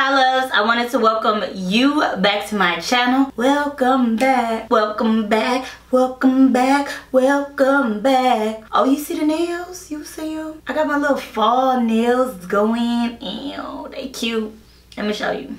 Hi loves, I wanted to welcome you back to my channel. Welcome back, welcome back, welcome back, welcome back. Oh, you see the nails? You see them? I got my little fall nails going. Ew, they cute. Let me show you.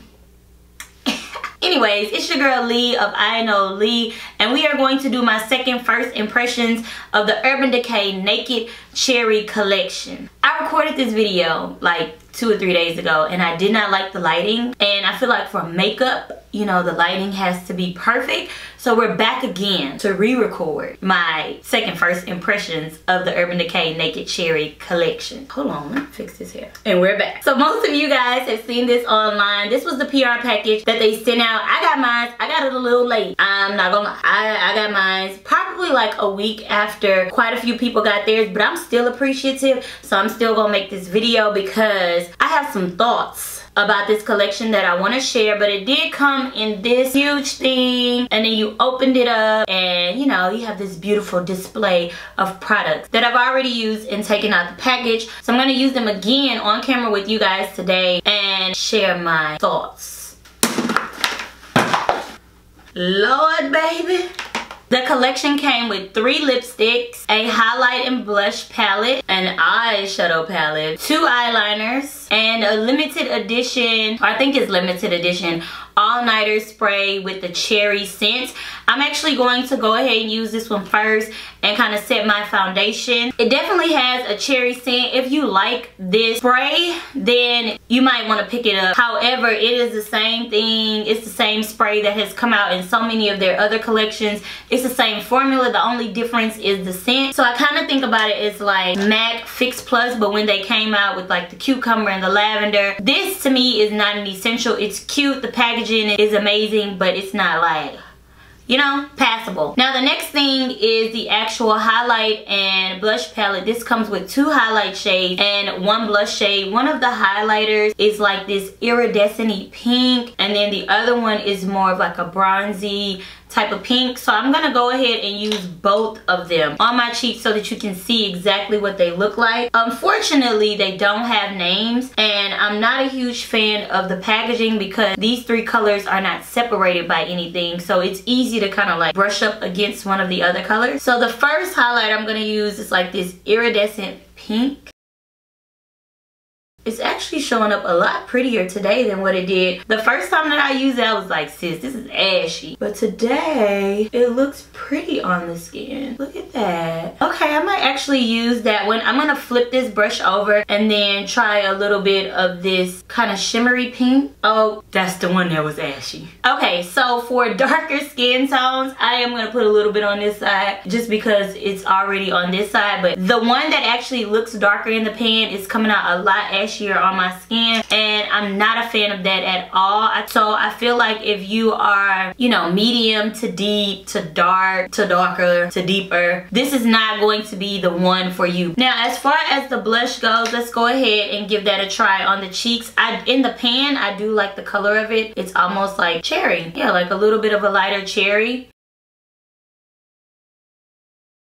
Anyways, it's your girl Lee of IKNOWLEE, and we are going to do my second first impressions of the Urban Decay Naked Cherry collection. I recorded this video like 2 or 3 days ago and I did not like the lighting, and I feel like for makeup, you know, the lighting has to be perfect. So we're back again to re-record my second first impressions of the Urban Decay Naked Cherry collection. Hold on, let me fix this here. And we're back. So most of you guys have seen this online. This was the PR package that they sent out. I got mine. I got it a little late. I'm not gonna lie. I got mine probably like a week after quite a few people got theirs, but I'm still appreciative. So I'm still gonna make this video because I have some thoughts about this collection that I want to share. But it did come in this huge thing, and then you opened it up and you know you have this beautiful display of products that I've already used and taken out the package. So I'm going to use them again on camera with you guys today and share my thoughts. Lord baby. The collection came with 3 lipsticks, a highlight and blush palette, an eyeshadow palette, 2 eyeliners, and a limited edition, or I think it's limited edition, all-nighter spray with the cherry scent. I'm actually going to go ahead and use this one first and kind of set my foundation. It definitely has a cherry scent. If you like this spray, then you might want to pick it up. However, it is the same thing. It's the same spray that has come out in so many of their other collections. It's the same formula. The only difference is the scent. So I kind of think about it as like MAC Fix Plus, but when they came out with like the cucumber and the lavender. This to me is not an essential. It's cute. The packaging is amazing, but it's not like, you know, passable. Now the next thing is the actual highlight and blush palette. This comes with 2 highlight shades and 1 blush shade. One of the highlighters is like this iridescent-y pink, and then the other one is more of like a bronzy type of pink. So I'm gonna go ahead and use both of them on my cheeks so that you can see exactly what they look like. Unfortunately, they don't have names, and I'm not a huge fan of the packaging because these 3 colors are not separated by anything, so it's easy to kind of like brush up against one of the other colors. So the first highlight I'm gonna use is like this iridescent pink. It's actually showing up a lot prettier today than what it did the first time that I used it. I was like, sis, this is ashy. But today, it looks pretty on the skin. Look at that. Okay, I might actually use that one. I'm gonna flip this brush over and then try a little bit of this kind of shimmery pink. Oh, that's the one that was ashy. Okay, so for darker skin tones, I am gonna put a little bit on this side just because it's already on this side. But the one that actually looks darker in the pan is coming out a lot ashy on my skin, and I'm not a fan of that at all. So I feel like if you are, you know, medium to deep to dark to darker to deeper, this is not going to be the one for you. Now as far as the blush goes, let's go ahead and give that a try on the cheeks. In the pan, I do like the color of it. It's almost like cherry. Yeah, like a little bit of a lighter cherry.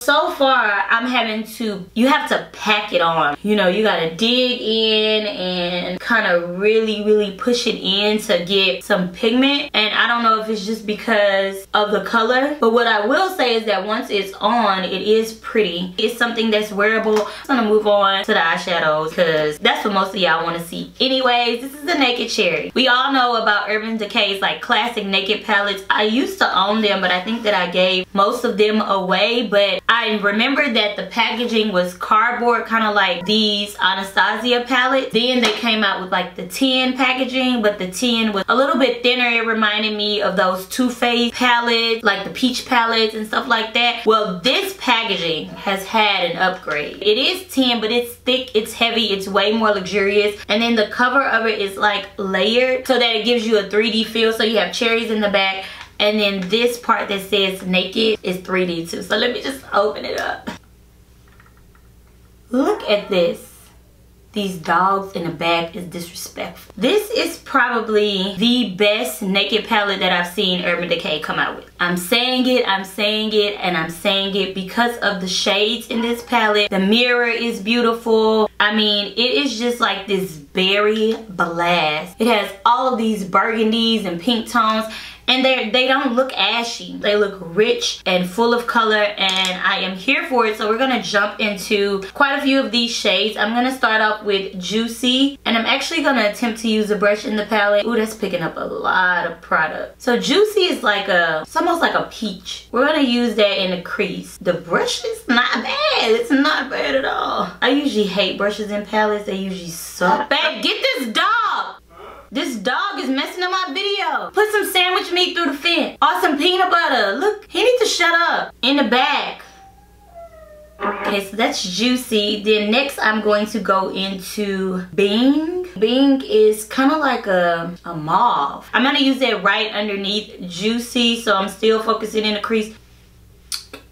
So far, I'm having to, you have to pack it on. You know, you gotta dig in and kind of really push it in to get some pigment. And I don't know if it's just because of the color, but what I will say is that once it's on, it is pretty. It's something that's wearable. I'm gonna move on to the eyeshadows because that's what most of y'all wanna see. Anyways, this is the Naked Cherry. We all know about Urban Decay's like classic naked palettes. I used to own them, but I think that I gave most of them away. But I remember that the packaging was cardboard, kind of like these Anastasia palettes. Then they came out with like the tin packaging, but the tin was a little bit thinner. It reminded me of those Too Faced palettes, like the peach palettes and stuff like that. Well, this packaging has had an upgrade. It is tin, but it's thick, it's heavy, it's way more luxurious. And then the cover of it is like layered so that it gives you a 3D feel. So you have cherries in the back, and then this part that says naked is 3D too. So let me just open it up. Look at this. These dogs in the back is disrespectful. This is probably the best naked palette that I've seen Urban Decay come out with. I'm saying it, I'm saying it, and I'm saying it because of the shades in this palette. The mirror is beautiful. I mean, it is just like this berry blast. It has all of these burgundies and pink tones, and they don't look ashy. They look rich and full of color, and I am here for it. So we're gonna jump into quite a few of these shades. I'm gonna start off with Juicy, and I'm actually gonna attempt to use a brush in the palette. Ooh, that's picking up a lot of product. So Juicy is like it's almost like a peach. We're gonna use that in the crease. The brush is not bad. It's not bad at all. I usually hate brushes in palettes. They usually suck. Babe, get this dog! This dog is messing up my video. Put some sandwich meat through the fence. Or some peanut butter. Look, he needs to shut up. In the back. Okay, so that's Juicy. Then next I'm going to go into Bing. Bing is kind of like a mauve. I'm going to use that right underneath Juicy, so I'm still focusing in the crease.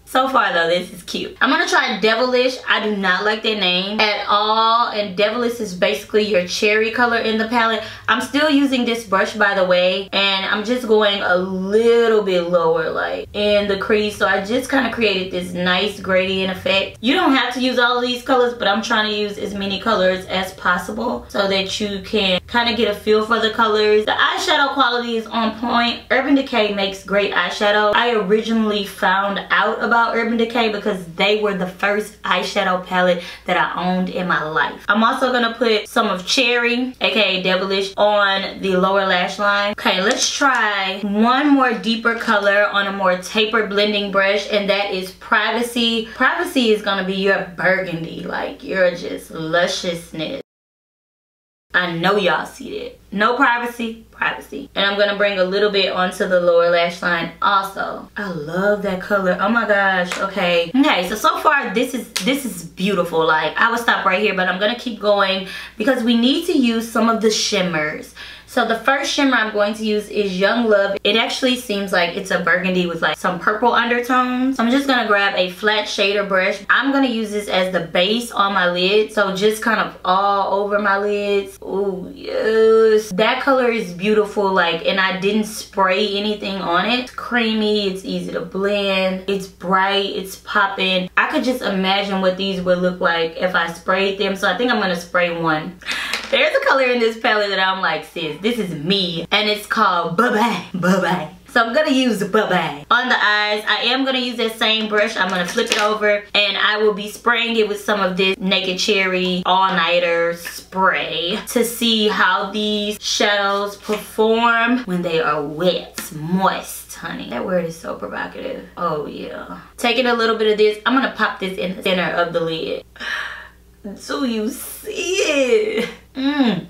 So far though, this is cute. I'm gonna try Devilish. I do not like that name at all. And Devilish is basically your cherry color in the palette. I'm still using this brush, by the way. And I'm just going a little bit lower, like in the crease. So I just kind of created this nice gradient effect. You don't have to use all of these colors, but I'm trying to use as many colors as possible so that you can kind of get a feel for the colors. The eyeshadow quality is on point. Urban Decay makes great eyeshadow. I originally found out about Urban Decay because they were the first eyeshadow palette that I owned in my life. I'm also gonna put some of Cherry, aka Devilish, on the lower lash line. Okay, let's try one more deeper color on a more tapered blending brush, and that is Privacy. Privacy is gonna be your burgundy, like your just lusciousness. I know y'all see that. No Privacy, Privacy. And I'm gonna bring a little bit onto the lower lash line also. I love that color. Oh my gosh. Okay. Okay, so far this is beautiful. Like, I would stop right here, but I'm gonna keep going because we need to use some of the shimmers. So the first shimmer I'm going to use is Young Love. It actually seems like it's a burgundy with like some purple undertones. So I'm just gonna grab a flat shader brush. I'm gonna use this as the base on my lid. So just kind of all over my lids. Oh yes. That color is beautiful, like, and I didn't spray anything on it. It's creamy, it's easy to blend, it's bright, it's popping. I could just imagine what these would look like if I sprayed them. So I think I'm gonna spray one. There's a color in this palette that I'm like, sis, this is me. And it's called Bye-Bye. Bye-Bye. So I'm gonna use the Bye-Bye on the eyes. I am gonna use that same brush. I'm gonna flip it over and I will be spraying it with some of this Naked Cherry All-Nighter spray to see how these shadows perform when they are wet, moist, honey. That word is so provocative. Oh yeah. Taking a little bit of this, I'm gonna pop this in the center of the lid. Do you see it?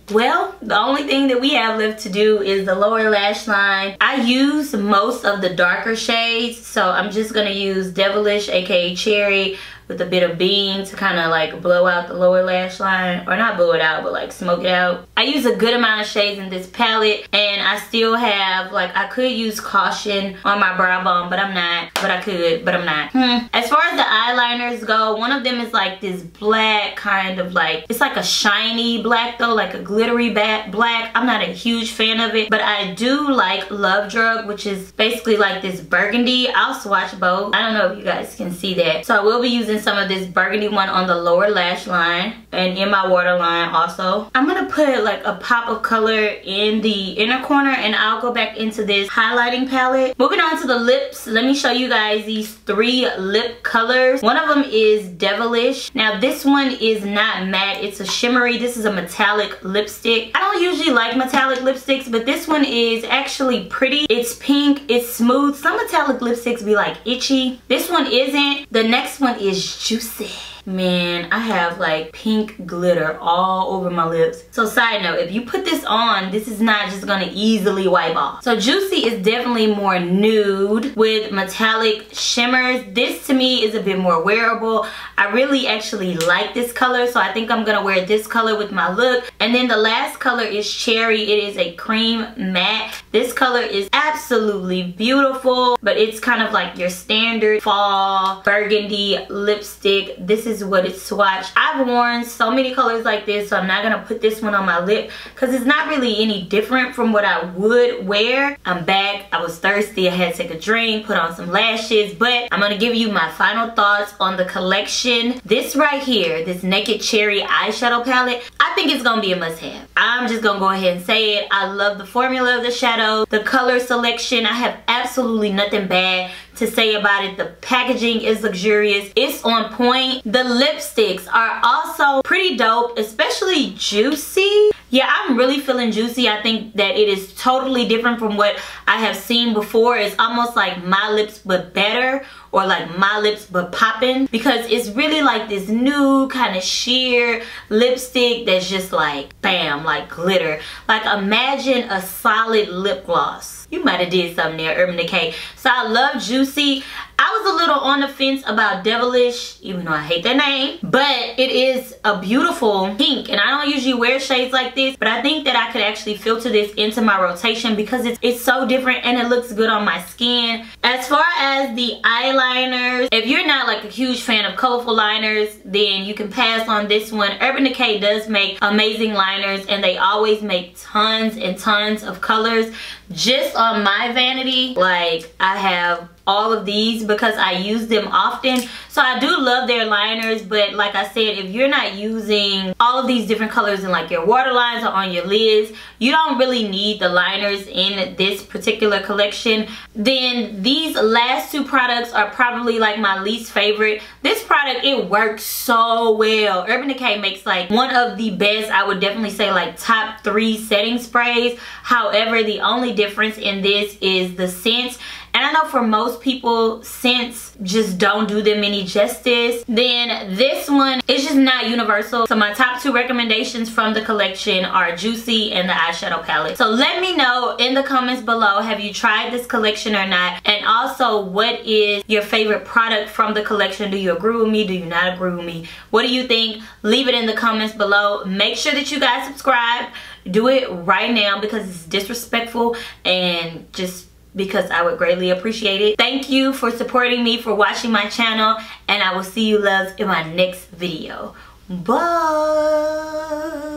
Well, the only thing that we have left to do is the lower lash line. I use most of the darker shades, so I'm just gonna use Devilish, aka Cherry, with a bit of Bing to kind of like blow out the lower lash line, or not blow it out, but like smoke it out. I use a good amount of shades in this palette, and I still have, like, I could use Caution on my brow bone, but I'm not. But I could, but I'm not. As far as the eyeliners go, one of them is like this black kind of like, it's like a shiny black though, like a glittery black. I'm not a huge fan of it, but I do like Love Drug, which is basically like this burgundy. I'll swatch both. I don't know if you guys can see that. So I will be using some of this burgundy one on the lower lash line and in my waterline also. I'm gonna put like a pop of color in the inner corner, and I'll go back into this highlighting palette. Moving on to the lips, let me show you guys these 3 lip colors. One of them is Devilish. Now this one is not matte, it's a shimmery. This is a metallic lipstick. I don't usually like metallic lipsticks, but this one is actually pretty. It's pink, it's smooth. Some metallic lipsticks be like itchy. This one isn't. The next one is Juicy. Man, I have like pink glitter all over my lips. So side note, if you put this on, this is not just gonna easily wipe off. So Juicy is definitely more nude with metallic shimmers. This to me is a bit more wearable. I really actually like this color, so I think I'm gonna wear this color with my look. And then the last color is Cherry. It is a cream matte. This color is absolutely beautiful, but it's kind of like your standard fall burgundy lipstick. This is is what it's swatched. I've worn so many colors like this, so I'm not gonna put this one on my lip because it's not really any different from what I would wear. I'm back. I was thirsty. I had to take a drink, put on some lashes, but I'm gonna give you my final thoughts on the collection. This right here, this Naked Cherry eyeshadow palette, I think it's gonna be a must-have. I'm just gonna go ahead and say it. I love the formula of the shadow, the color selection. I have absolutely nothing bad to say about it. The packaging is luxurious. It's on point. The lipsticks are also pretty dope, especially juicy. Yeah, I'm really feeling juicy. I think that it is totally different from what I have seen before. It's almost like My Lips but better, or like My Lips but poppin', because it's really like this new kind of sheer lipstick that's just like bam, like glitter. Like imagine a solid lip gloss. You might have did something there, Urban Decay. So I love juicy. I was a little on the fence about Devilish, even though I hate that name, but it is a beautiful pink, and I don't usually wear shades like this, but I think that I could actually filter this into my rotation because it's so different and it looks good on my skin. As far as the eyeliners, if you're not like a huge fan of colorful liners, then you can pass on this one. Urban Decay does make amazing liners, and they always make tons and tons of colors. Just on my vanity, like I have all of these because I use them often, so I do love their liners. But like I said, if you're not using all of these different colors in like your waterlines or on your lids, you don't really need the liners in this particular collection. Then these last two products are probably like my least favorite. This product, it works so well. Urban Decay makes like one of the best, I would definitely say like top 3 setting sprays. However, the only difference in this is the scent. And I know for most people, scents just don't do them any justice. Then this one is just not universal. So my top 2 recommendations from the collection are Juicy and the eyeshadow palette. So let me know in the comments below, have you tried this collection or not? And also, what is your favorite product from the collection? Do you agree with me? Do you not agree with me? What do you think? Leave it in the comments below. Make sure that you guys subscribe. Do it right now because it's disrespectful, and just because I would greatly appreciate it. Thank you for supporting me, for watching my channel, and I will see you loves in my next video. Bye.